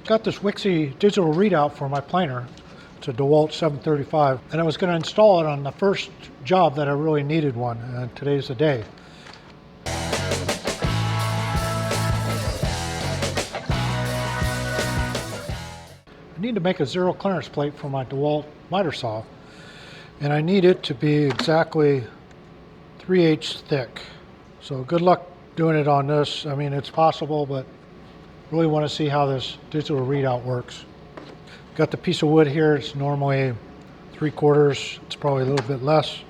Got this Wixey Digital Readout for my planer. It's a Dewalt 735, and I was going to install it on the first job that I really needed one, and today's the day. I need to make a zero clearance plate for my Dewalt miter saw, and I need it to be exactly 3/8 thick. So good luck doing it on this. I mean, it's possible, but really want to see how this digital readout works. Got the piece of wood here. It's normally 3/4. It's probably a little bit less.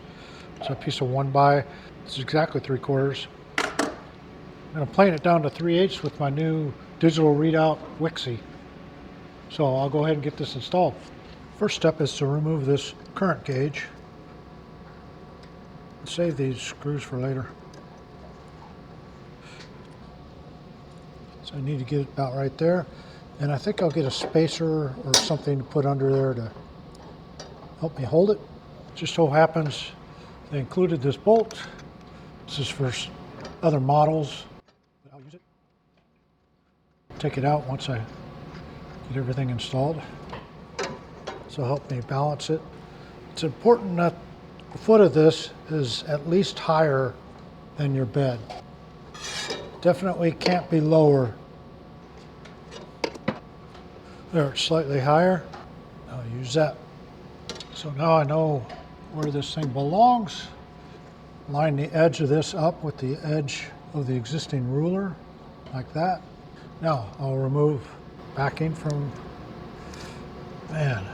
It's a piece of 1x. It's exactly 3/4. I'm going to plane it down to 3/8 with my new digital readout Wixey. So I'll go ahead and get this installed. First step is to remove this current gauge. Save these screws for later. So I need to get it about right there. And I think I'll get a spacer or something to put under there to help me hold it. Just so happens they included this bolt. This is for other models. I'll use it. Take it out once I get everything installed. This will help me balance it. It's important that the foot of this is at least higher than your bed. Definitely can't be lower. There, it's slightly higher. I'll use that. So now I know where this thing belongs. Line the edge of this up with the edge of the existing ruler, like that. Now I'll remove backing from, man,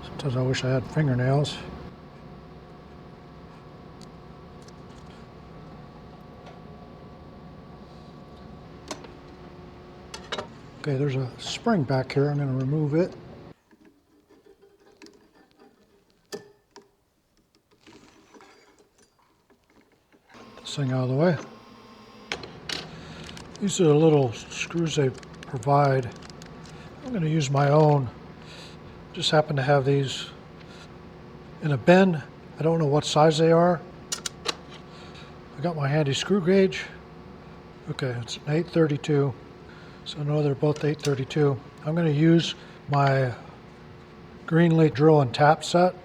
sometimes I wish I had fingernails. Okay, there's a spring back here. I'm going to remove it. This thing out of the way. These are the little screws they provide. I'm going to use my own. Just happen to have these in a bin. I don't know what size they are. I got my handy screw gauge. Okay, it's an 832. So I know they're both 832. I'm going to use my Greenlee drill and tap set.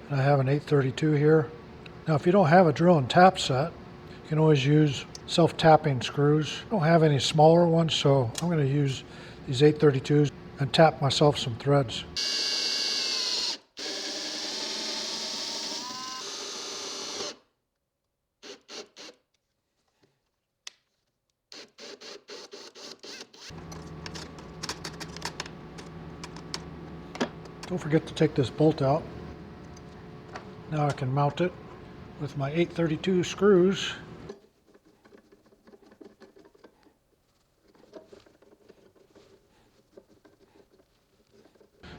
And I have an 832 here. Now if you don't have a drill and tap set, you can always use self-tapping screws. I don't have any smaller ones, so I'm going to use these 832s and tap myself some threads. Don't forget to take this bolt out. Now I can mount it with my 832 screws.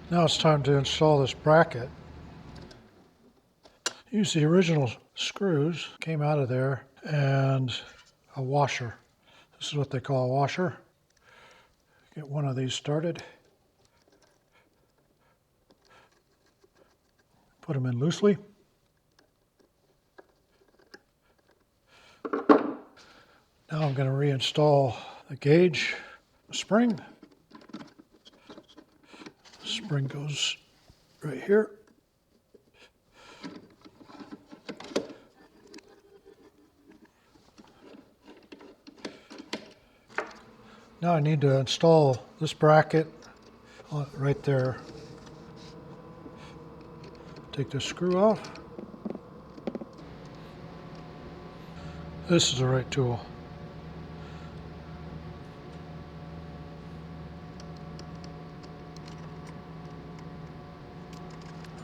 Now it's time to install this bracket. Use the original screws, came out of there, and a washer. This is what they call a washer. Get one of these started. Put them in loosely. Now I'm going to reinstall the gauge, spring. Spring goes right here. Now I need to install this bracket right there. Take this screw off. This is the right tool.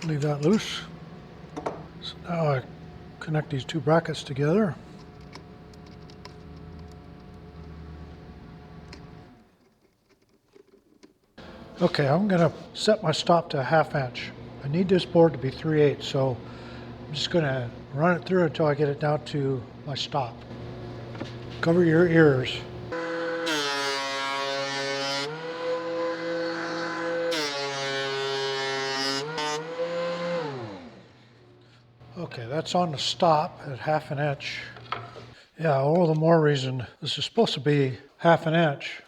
Leave that loose. So now I connect these two brackets together. Okay, I'm going to set my stop to 1/2 inch. I need this board to be 3/8, so I'm just going to run it through until I get it down to my stop. Cover your ears. Okay, that's on the stop at 1/2 inch. Yeah, all the more reason this is supposed to be 1/2 inch.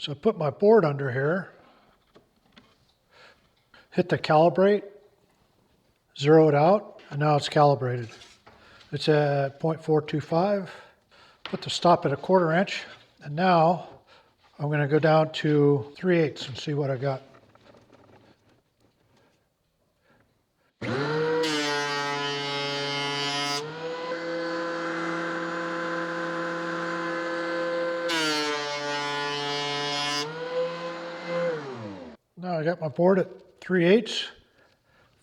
So I put my board under here, hit the calibrate, zero it out, and now it's calibrated. It's at 0.425. Put the stop at 1/4 inch, and now I'm going to go down to 3/8 and see what I got. Now I got my board at 3/8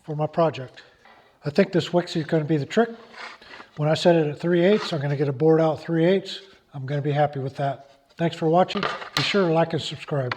for my project. I think this Wixey is going to be the trick. When I set it at 3/8, I'm going to get a board out 3/8. I'm going to be happy with that. Thanks for watching. Be sure to like and subscribe.